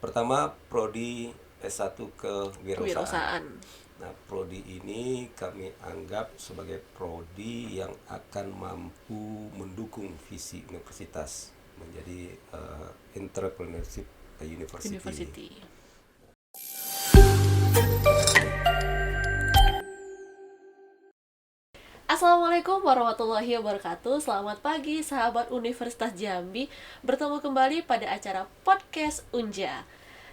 Pertama, prodi S1 kewirausahaan. Kewirausahaan. Nah, prodi ini kami anggap sebagai prodi yang akan mampu mendukung visi universitas menjadi entrepreneurship university. University. Assalamualaikum warahmatullahi wabarakatuh. Selamat pagi sahabat Universitas Jambi. Bertemu kembali pada acara podcast Unja.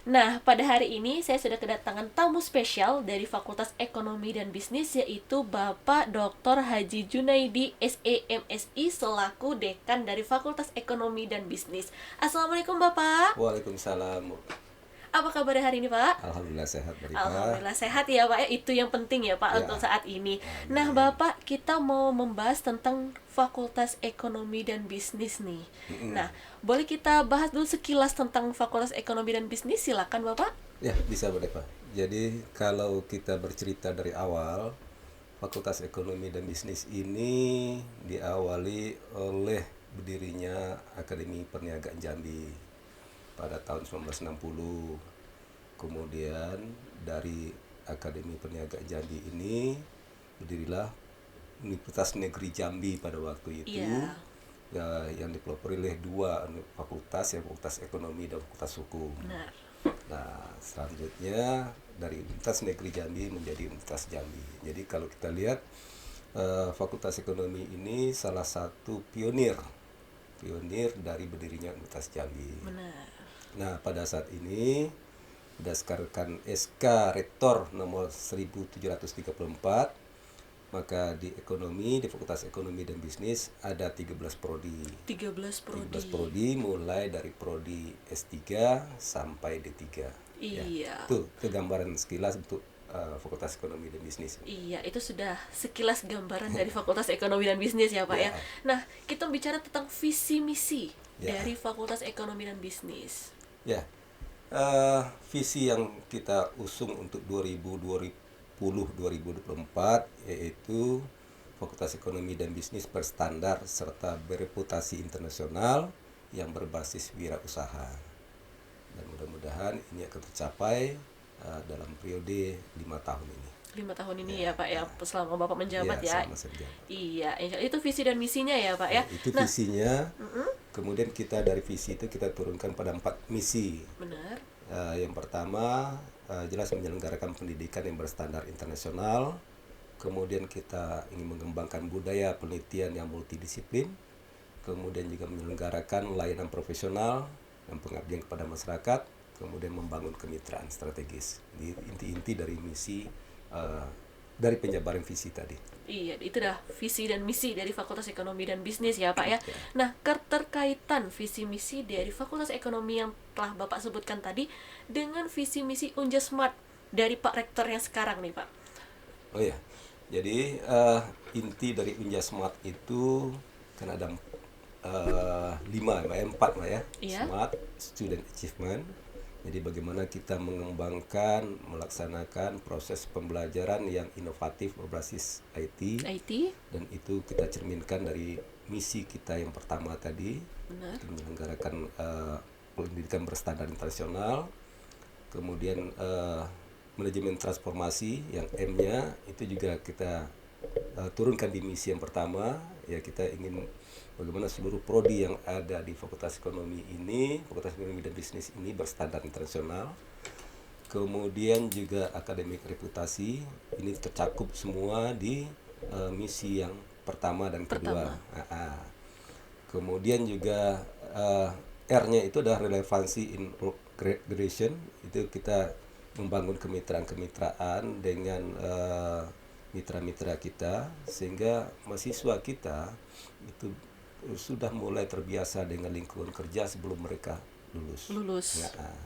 Nah, pada hari ini saya sudah kedatangan tamu spesial dari Fakultas Ekonomi dan Bisnis, yaitu Bapak Dr. Haji Junaidi SEMSI selaku Dekan dari Fakultas Ekonomi dan Bisnis. Assalamualaikum Bapak. Waalaikumsalam. Apa kabar hari ini Pak? Alhamdulillah sehat, Barifah. Alhamdulillah sehat ya Pak ya, itu yang penting ya Pak Ya. untuk saat ini. Amin. Nah Bapak, kita mau membahas tentang Fakultas Ekonomi dan Bisnis nih. Nah, boleh kita bahas dulu sekilas tentang Fakultas Ekonomi dan Bisnis, silakan Bapak. Ya, bisa Barifah. Jadi kalau kita bercerita dari awal, Fakultas Ekonomi dan Bisnis ini diawali oleh berdirinya Akademi Perniagaan Jambi pada tahun 1960. Kemudian dari Akademi Perniagaan Jambi ini berdirilah Universitas Negeri Jambi pada waktu itu. Iya. Ya, yang dipelopori oleh dua fakultas, ya Fakultas Ekonomi dan Fakultas Hukum. Benar. Nah, selanjutnya dari Universitas Negeri Jambi menjadi Universitas Jambi. Jadi kalau kita lihat Fakultas Ekonomi ini salah satu pionir dari berdirinya Universitas Jambi. Benar. Nah, pada saat ini berdasarkan SK Rektor nomor 1734, maka di Fakultas Ekonomi dan Bisnis ada 13 prodi. 13 prodi. 13 prodi mulai dari prodi S3 sampai D3. Iya. Ya, itu gambaran sekilas untuk Fakultas Ekonomi dan Bisnis. Iya, itu sudah sekilas gambaran dari Fakultas Ekonomi dan Bisnis ya Pak ya. Ya. Nah, kita bicara tentang visi misi Ya. dari Fakultas Ekonomi dan Bisnis. Ya, visi yang kita usung untuk 2020-2024 yaitu Fakultas Ekonomi dan Bisnis berstandar serta bereputasi internasional yang berbasis wirausaha. Dan mudah-mudahan ini akan tercapai dalam periode 5 tahun ini. 5 tahun ini ya Pak ya, selama Bapak menjabat ya. Selama saya menjabat. Iya, itu visi dan misinya ya Pak ya. Itu visinya. Kemudian kita dari visi itu kita turunkan pada 4 misi. Benar. Yang pertama jelas menyelenggarakan pendidikan yang berstandar internasional. Kemudian kita ingin mengembangkan budaya penelitian yang multidisiplin. Kemudian juga menyelenggarakan layanan profesional dan pengabdian kepada masyarakat. Kemudian membangun kemitraan strategis. Ini inti-inti dari misi dari penjabaran visi tadi. Iya, itu dah visi dan misi dari Fakultas Ekonomi dan Bisnis ya Pak ya. Nah, keterkaitan visi misi dari Fakultas Ekonomi yang telah Bapak sebutkan tadi dengan visi misi Unja Smart dari Pak Rektor yang sekarang nih Pak. Oh ya, jadi inti dari Unja Smart itu kan ada 4 lah ya. Iya. Smart, Student Achievement. Jadi bagaimana kita mengembangkan, melaksanakan proses pembelajaran yang inovatif berbasis IT. Dan itu kita cerminkan dari misi kita yang pertama tadi. Benar. Menyelenggarakan pendidikan berstandar internasional. Kemudian manajemen transformasi yang M-nya itu juga kita turunkan di misi yang pertama. Ya, kita ingin bagaimana seluruh prodi yang ada di Fakultas Ekonomi dan Bisnis ini berstandar internasional. Kemudian juga akademik reputasi ini tercakup semua di misi yang pertama dan kedua. Kemudian juga R-nya itu adalah relevansi in gradation. Itu kita membangun kemitraan dengan mitra-mitra kita sehingga mahasiswa kita itu sudah mulai terbiasa dengan lingkungan kerja sebelum mereka lulus. Nah,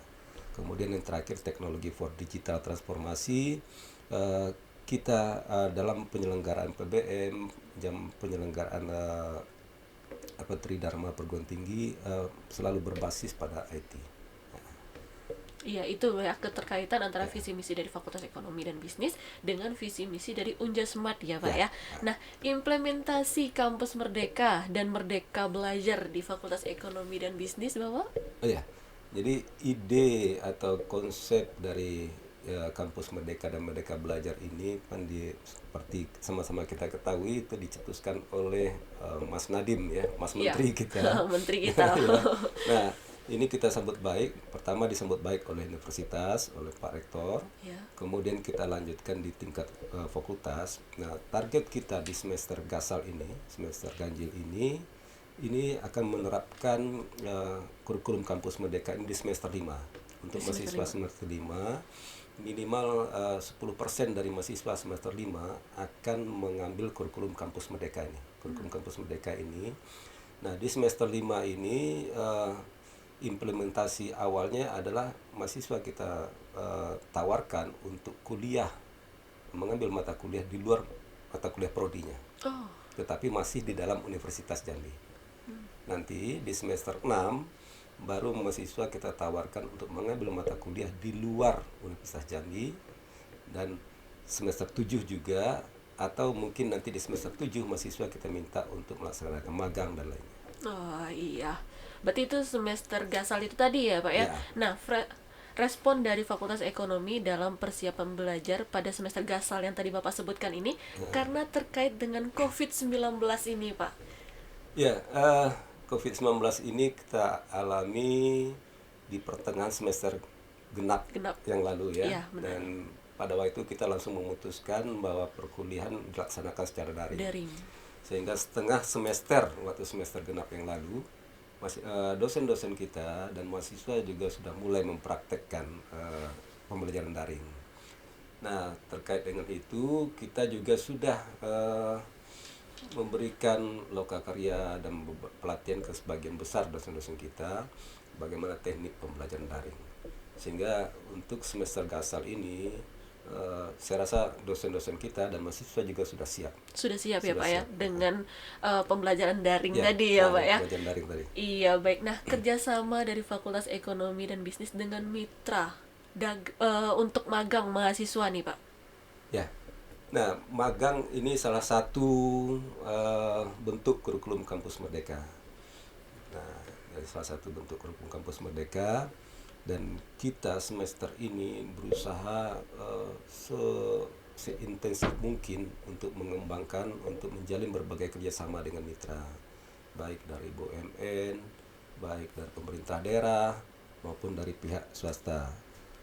kemudian yang terakhir teknologi for digital transformasi, kita dalam penyelenggaraan PBM, penyelenggaraan Tridharma perguruan tinggi selalu berbasis pada IT. Iya, itu ya keterkaitan antara visi misi dari Fakultas Ekonomi dan Bisnis dengan visi misi dari Unja Smart ya Pak ya. Nah, implementasi kampus Merdeka dan Merdeka Belajar di Fakultas Ekonomi dan Bisnis Bapak? Oh ya, Jadi ide atau konsep dari kampus Merdeka dan Merdeka Belajar ini kan seperti sama-sama kita ketahui itu dicetuskan oleh Mas Nadiem ya, Mas Iya. Menteri kita. Menteri kita. Ya. Nah, ini kita sambut baik. Pertama disambut baik oleh universitas, oleh Pak Rektor. Ya. Kemudian kita lanjutkan di tingkat fakultas. Nah, target kita di semester gasal ini, semester ganjil ini akan menerapkan kurikulum kampus Merdeka ini di semester 5. Untuk Di semester mahasiswa semester 5 minimal 10% dari mahasiswa semester 5 akan mengambil kurikulum kampus Merdeka ini. Kurikulum kampus Merdeka ini. Nah, di semester 5 ini implementasi awalnya adalah mahasiswa kita tawarkan untuk kuliah, mengambil mata kuliah di luar mata kuliah prodinya. Oh. Tetapi masih di dalam Universitas Jambi. Nanti di semester 6 baru mahasiswa kita tawarkan untuk mengambil mata kuliah di luar Universitas Jambi, dan semester 7 juga, atau mungkin nanti di semester 7 mahasiswa kita minta untuk melaksanakan magang dan lainnya. Oh iya, berarti itu semester gasal itu tadi ya Pak ya? Ya. Nah, respon dari Fakultas Ekonomi dalam persiapan belajar pada semester gasal yang tadi Bapak sebutkan ini karena terkait dengan COVID-19 ini Pak. Ya, COVID-19 ini kita alami di pertengahan semester genap yang lalu ya. Iya, benar. Dan pada waktu itu kita langsung memutuskan bahwa perkuliahan dilaksanakan secara daring. Sehingga setengah semester, waktu semester genap yang lalu, dosen-dosen kita dan mahasiswa juga sudah mulai mempraktekkan pembelajaran daring. Nah, terkait dengan itu kita juga sudah memberikan lokakarya dan pelatihan ke sebagian besar dosen-dosen kita bagaimana teknik pembelajaran daring. Sehingga untuk semester gasal ini saya rasa dosen-dosen kita dan mahasiswa juga sudah siap. Sudah siap ya Sudah Pak ya siap. dengan pembelajaran daring tadi ya Pak ya. Pembelajaran daring tadi. Iya baik. Nah, kerjasama dari Fakultas Ekonomi dan Bisnis dengan mitra untuk magang mahasiswa nih Pak. Ya. Nah, magang ini salah satu bentuk kurikulum kampus Merdeka. Nah, dari salah satu bentuk kurikulum kampus Merdeka, dan kita semester ini berusaha seintensif mungkin untuk mengembangkan, untuk menjalin berbagai kerjasama dengan mitra, baik dari BUMN, baik dari pemerintah daerah maupun dari pihak swasta.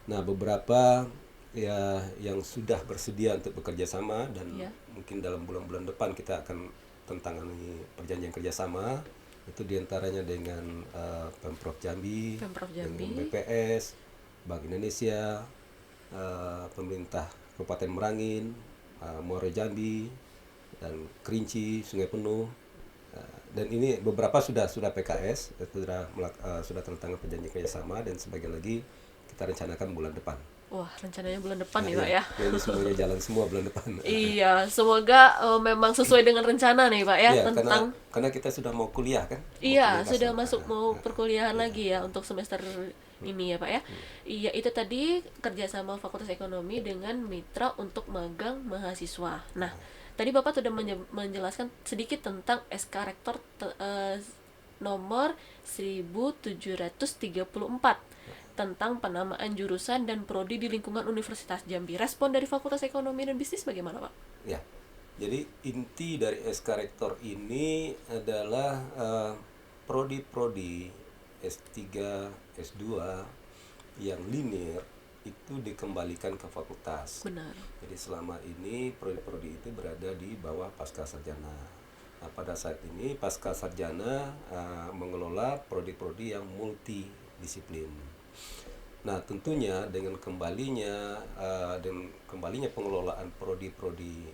Nah, beberapa ya yang sudah bersedia untuk bekerja sama, dan mungkin dalam bulan-bulan depan kita akan tentangani perjanjian kerjasama, itu diantaranya dengan Pemprov Jambi, dengan BPS, Bank Indonesia, pemerintah Kabupaten Merangin, Muaro Jambi, dan Kerinci, Sungai Penuh, dan ini beberapa sudah PKS, sudah tentang perjanjian kerjasama, dan sebagian lagi kita rencanakan bulan depan. Wah, rencananya bulan depan nih Pak ya. Jadi semuanya jalan semua bulan depan. Iya, semoga memang sesuai dengan rencana nih Pak ya, tentang karena kita sudah mau kuliah kan. Iya, sudah masuk mau perkuliahan lagi ya untuk semester ini ya Pak ya. Iya, itu tadi kerjasama Fakultas Ekonomi dengan mitra untuk magang mahasiswa. Nah, tadi Bapak sudah menjelaskan sedikit tentang SK Rektor nomor 1734 tentang penamaan jurusan dan prodi di lingkungan Universitas Jambi. Respon dari Fakultas Ekonomi dan Bisnis bagaimana Pak? Ya, jadi inti dari SK Rektor ini adalah prodi-prodi S3, S2 yang linear itu dikembalikan ke fakultas. Benar. Jadi selama ini prodi-prodi itu berada di bawah Pasca Sarjana. Nah, pada saat ini Pasca Sarjana mengelola prodi-prodi yang multidisiplin. Nah, tentunya dengan kembalinya pengelolaan prodi-prodi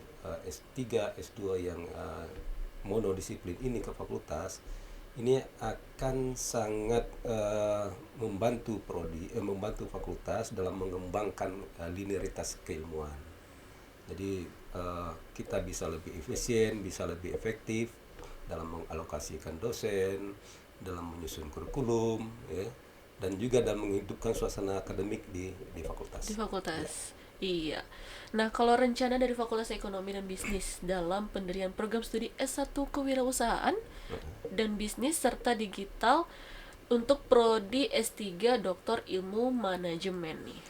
S3, S2 yang monodisiplin ini ke fakultas, ini akan sangat membantu fakultas dalam mengembangkan linearitas keilmuan. Jadi kita bisa lebih efisien, bisa lebih efektif dalam mengalokasikan dosen, dalam menyusun kurikulum, ya, dan juga dalam menghidupkan suasana akademik di fakultas. Di fakultas. Iya. Nah, kalau rencana dari Fakultas Ekonomi dan Bisnis dalam pendirian program studi S1 Kewirausahaan dan Bisnis serta Digital Untuk prodi S3 Doktor Ilmu Manajemen nih.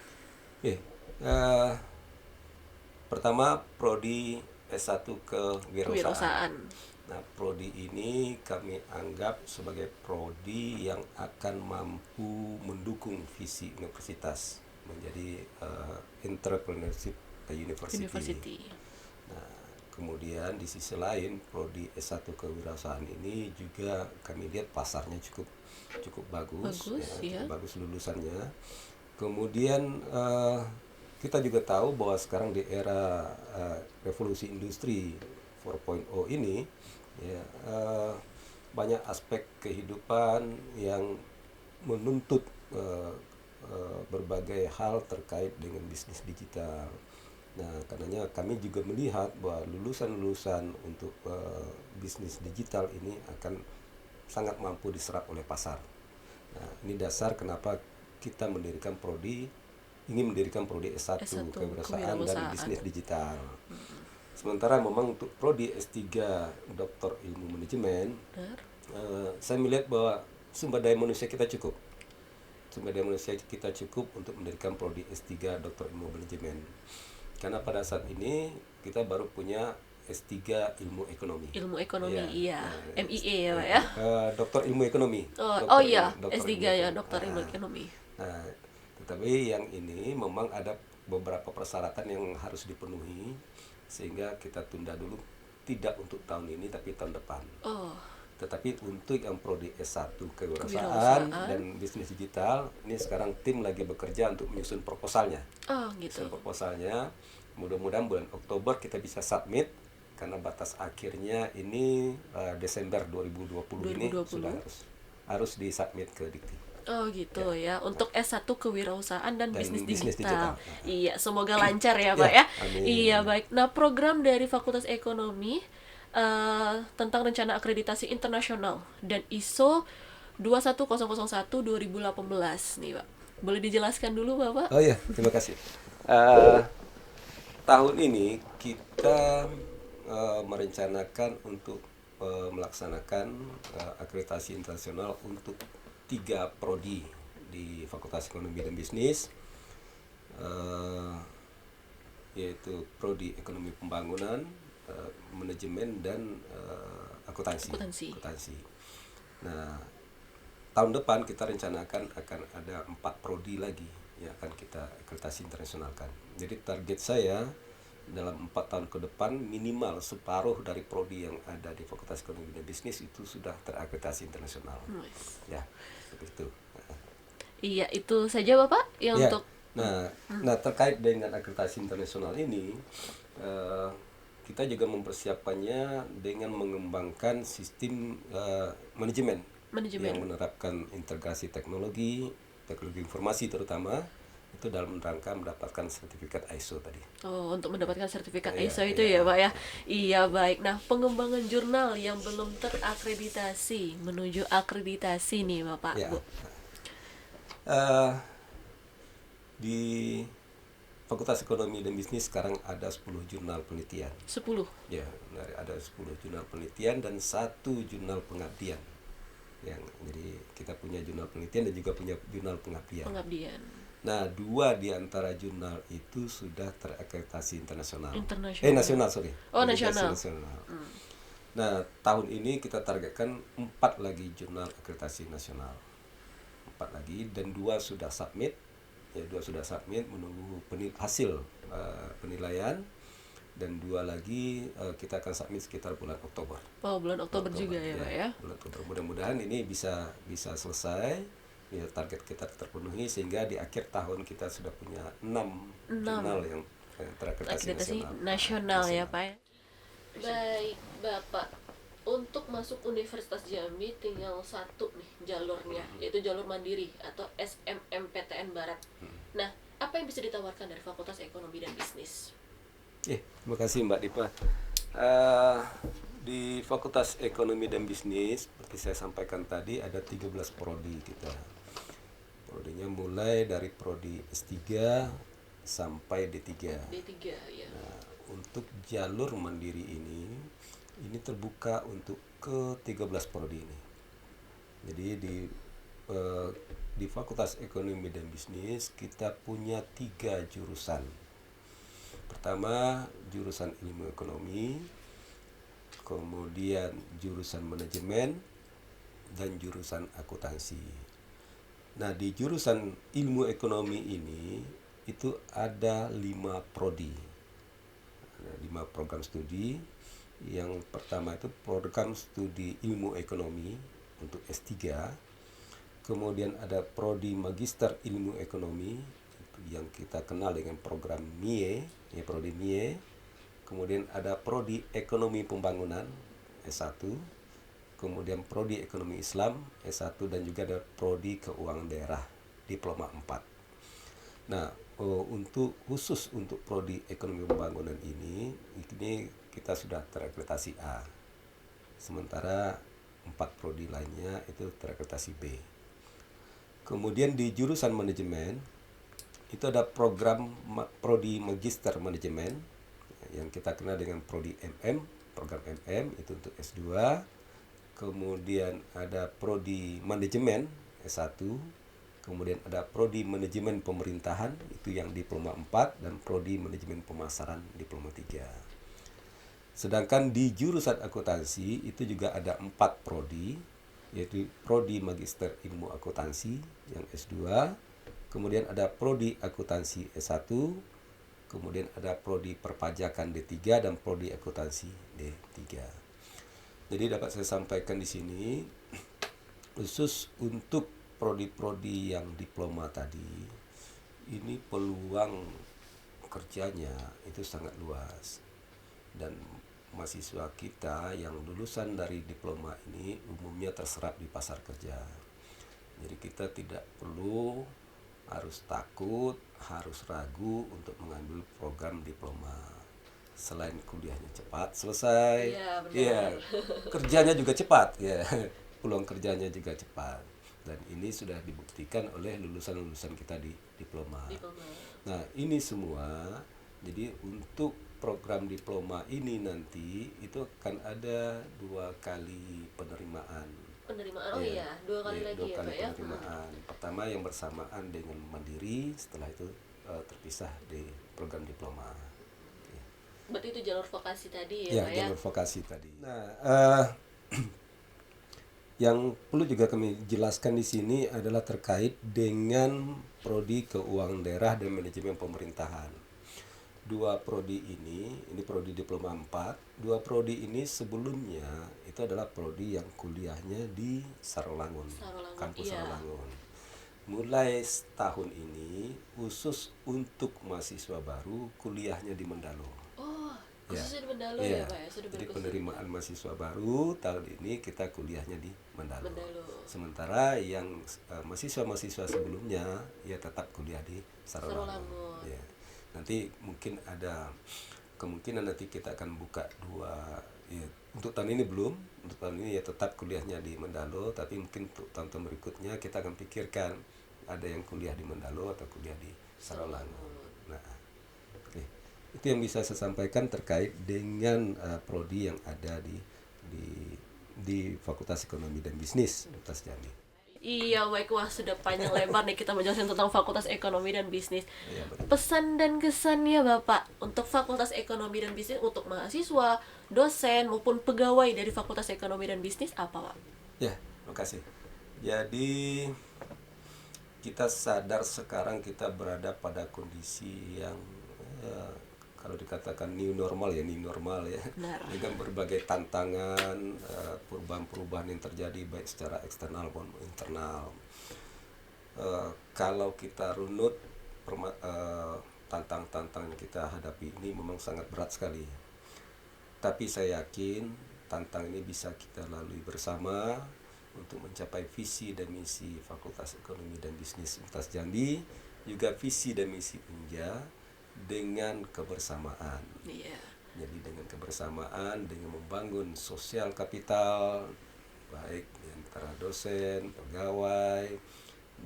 Oke, eh, pertama prodi S1 kewirausahaan. Kewirausahaan. Nah, prodi ini kami anggap sebagai prodi yang akan mampu mendukung visi universitas menjadi entrepreneurship university. University. Nah, kemudian di sisi lain prodi S1 kewirausahaan ini juga kami lihat pasarnya cukup bagus, ya. cukup bagus lulusannya. Kemudian kita juga tahu bahwa sekarang di era revolusi industri 4.0 ini ya, banyak aspek kehidupan yang menuntut berbagai hal terkait dengan bisnis digital. Nah, karenanya kami juga melihat bahwa lulusan-lulusan untuk bisnis digital ini akan sangat mampu diserap oleh pasar. Nah, ini dasar kenapa kita ingin mendirikan prodi S1 kewirausahaan dan bisnis digital. Sementara memang untuk prodi S3 Doktor Ilmu Manajemen, saya melihat bahwa sumber daya manusia kita cukup. Sumber daya manusia kita cukup untuk mendirikan prodi S3 Doktor Ilmu Manajemen. Karena pada saat ini kita baru punya S3 Ilmu Ekonomi. Ilmu Ekonomi, iya. MIE ya, Pak ya? Doktor Ilmu Ekonomi. Iya, S3 ya, Doktor Ilmu Ekonomi. Nah, tetapi yang ini memang ada beberapa persyaratan yang harus dipenuhi, sehingga kita tunda dulu, tidak untuk tahun ini tapi tahun depan. Tetapi untuk yang prodi S1 kewirausahaan dan bisnis digital, ini sekarang tim lagi bekerja untuk menyusun proposalnya. Gitu. Menyusun proposalnya, mudah-mudahan bulan Oktober kita bisa submit, karena batas akhirnya ini Desember 2020 ini sudah harus disubmit ke Dikti. Gitu ya. Untuk S1 kewirausahaan dan bisnis digital. Iya, semoga lancar ya, Pak ya. Amin. Iya, baik. Nah, program dari Fakultas Ekonomi tentang rencana akreditasi internasional dan ISO 21001 2018 nih, Pak. Boleh dijelaskan dulu, Bapak? Oh iya, terima kasih. Tahun ini kita merencanakan untuk melaksanakan akreditasi internasional untuk 3 prodi di Fakultas Ekonomi dan Bisnis, yaitu prodi Ekonomi Pembangunan, Manajemen, dan akuntansi. Nah, tahun depan kita rencanakan akan ada 4 prodi lagi yang akan kita akreditasi internasionalkan. Jadi target saya dalam 4 tahun ke depan minimal separuh dari prodi yang ada di Fakultas Ekonomi dan Bisnis itu sudah terakreditasi internasional. Ya, seperti itu. Iya, itu saja Bapak yang untuk. Nah, terkait dengan akreditasi internasional ini, kita juga mempersiapkannya dengan mengembangkan sistem manajemen yang menerapkan integrasi teknologi informasi terutama, itu dalam rangka mendapatkan sertifikat ISO tadi. Untuk mendapatkan sertifikat ISO itu ya, Pak ya. Iya, baik. Nah, pengembangan jurnal yang belum terakreditasi menuju akreditasi nih, Bapak. Bu. Di Fakultas Ekonomi dan Bisnis sekarang ada 10 jurnal penelitian. 10? Ya, ada 10 jurnal penelitian dan 1 jurnal pengabdian. Jadi kita punya jurnal penelitian dan juga punya jurnal pengabdian. Nah, 2 di antara jurnal itu sudah terakreditasi internasional. Nasional. Nasional. Nah, tahun ini kita targetkan 4 lagi jurnal akreditasi nasional. 4 lagi, dan 2 sudah submit. Ya, 2 sudah submit menunggu hasil penilaian, dan 2 lagi kita akan submit sekitar bulan Oktober. Bulan Oktober juga ya, Pak ya. Bulan Oktober. Mudah-mudahan ini bisa selesai. Ya, target kita terpenuhi sehingga di akhir tahun kita sudah punya 6 jurnal yang terakreditasi nasional ya, Pak. Baik, Bapak. Untuk masuk Universitas Jambi tinggal 1 nih jalurnya, yaitu jalur mandiri atau SMMPTN Barat. Nah, apa yang bisa ditawarkan dari Fakultas Ekonomi dan Bisnis? Terima kasih Mbak Dipa. Di Fakultas Ekonomi dan Bisnis, seperti saya sampaikan tadi, ada 13 prodi kita. Prodinya mulai dari prodi S3 sampai D3. Ya. Nah, untuk jalur mandiri ini terbuka untuk ke 13 prodi ini. Jadi di eh, di Fakultas Ekonomi dan Bisnis kita punya 3 jurusan. Pertama, jurusan ilmu ekonomi, kemudian jurusan manajemen, dan jurusan akuntansi. Nah, di jurusan ilmu ekonomi ini itu ada 5 prodi, ada 5 program studi. Yang pertama itu program studi ilmu ekonomi untuk S3. Kemudian ada prodi magister ilmu ekonomi yang kita kenal dengan program MIE, ya prodi MIE. Kemudian ada prodi ekonomi pembangunan S1, kemudian prodi ekonomi Islam S1, dan juga ada prodi keuangan daerah diploma 4. Nah, khusus untuk prodi ekonomi pembangunan ini kita sudah terakreditasi A. Sementara 4 prodi lainnya itu terakreditasi B. Kemudian di jurusan manajemen itu ada program prodi magister manajemen yang kita kenal dengan prodi MM, program MM itu untuk S2. Kemudian ada prodi manajemen S1, kemudian ada prodi manajemen pemerintahan itu yang diploma 4, dan prodi manajemen pemasaran diploma 3. Sedangkan di jurusan akuntansi itu juga ada 4 prodi, yaitu prodi magister ilmu akuntansi yang S2, kemudian ada prodi akuntansi S1, kemudian ada prodi perpajakan D3, dan prodi akuntansi D3. Jadi dapat saya sampaikan di sini, khusus untuk prodi-prodi yang diploma tadi, ini peluang kerjanya itu sangat luas. Dan mahasiswa kita yang lulusan dari diploma ini umumnya terserap di pasar kerja. Jadi kita tidak perlu harus takut, harus ragu untuk mengambil program diploma. Selain kuliahnya cepat selesai, Iya, kerjanya juga cepat, ya. Peluang kerjanya juga cepat. Dan ini sudah dibuktikan oleh lulusan-lulusan kita di diploma. Nah, ini semua, jadi untuk program diploma ini nanti itu akan ada 2 kali penerimaan. Penerimaan, iya, 2 kali lagi 2 ya kali Pak ya. penerimaan. Pertama yang bersamaan dengan mandiri, setelah itu terpisah di program diploma. Berarti itu jalur vokasi tadi Ya, ya Pak ya. jalur vokasi tadi. Nah, yang perlu juga kami jelaskan di sini adalah terkait dengan prodi keuangan daerah dan manajemen pemerintahan. 2 prodi ini prodi diploma 4. 2 prodi ini sebelumnya itu adalah prodi yang kuliahnya di Sarolangun, kampus iya. Sarolangun. Mulai tahun ini khusus untuk mahasiswa baru kuliahnya di Mendalo. Oh, khususnya di Mendalo Iya. ya Pak ya. Sudah Jadi berkhusus. penerimaan mahasiswa baru tahun ini kita kuliahnya di Mendalo. Mendalo. Sementara yang mahasiswa-mahasiswa sebelumnya ya tetap kuliah di Sarolangun. Ya. Nanti mungkin ada kemungkinan nanti kita akan buka 2, ya, untuk tahun ini belum, untuk tahun ini ya tetap kuliahnya di Mendalo, tapi mungkin untuk tahun-tahun berikutnya kita akan pikirkan ada yang kuliah di Mendalo atau kuliah di Sarolangun. Nah, oke. Itu yang bisa saya sampaikan terkait dengan prodi yang ada di Fakultas Ekonomi dan Bisnis Universitas Jambi. Iya, baik. Wah, sudah panjang lebar nih kita menjelaskan tentang Fakultas Ekonomi dan Bisnis. Ya, Pesan dan kesannya Bapak untuk Fakultas Ekonomi dan Bisnis untuk mahasiswa, dosen maupun pegawai dari Fakultas Ekonomi dan Bisnis apa, Pak? Ya, terima kasih. Jadi kita sadar sekarang kita berada pada kondisi yang kalau dikatakan new normal ya, Benar. dengan berbagai tantangan, perubahan-perubahan yang terjadi baik secara eksternal maupun internal. Kalau kita runut tantangan yang kita hadapi ini memang sangat berat sekali. Tapi saya yakin tantangan ini bisa kita lalui bersama untuk mencapai visi dan misi Fakultas Ekonomi dan Bisnis Universitas Jambi, juga visi dan misi UNJA dengan kebersamaan. Iya. Jadi dengan kebersamaan, dengan membangun sosial kapital baik di antara dosen, pegawai,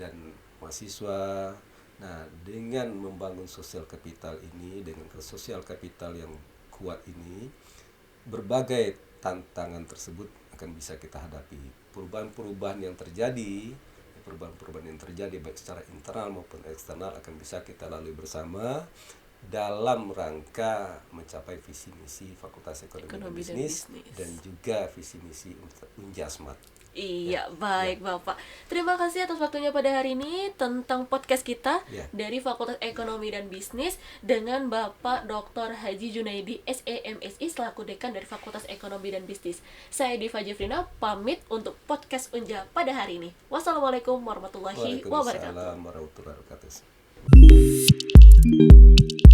dan mahasiswa. Nah, dengan membangun sosial kapital ini, dengan sosial kapital yang kuat ini, berbagai tantangan tersebut akan bisa kita hadapi. Perubahan-perubahan yang terjadi perubahan-perubahan yang terjadi baik secara internal maupun eksternal akan bisa kita lalui bersama dalam rangka mencapai visi misi Fakultas Ekonomi dan Bisnis dan juga visi misi Unja Smart. Iya, baik Bapak. Terima kasih atas waktunya pada hari ini tentang podcast kita dari Fakultas Ekonomi dan Bisnis dengan Bapak Dr. Haji Junaidi SEMSI selaku Dekan dari Fakultas Ekonomi dan Bisnis. Saya Diva Jeffrina pamit untuk podcast Unja pada hari ini. Wassalamualaikum warahmatullahi wabarakatuh. Waalaikumsalam warahmatullahi wabarakatuh.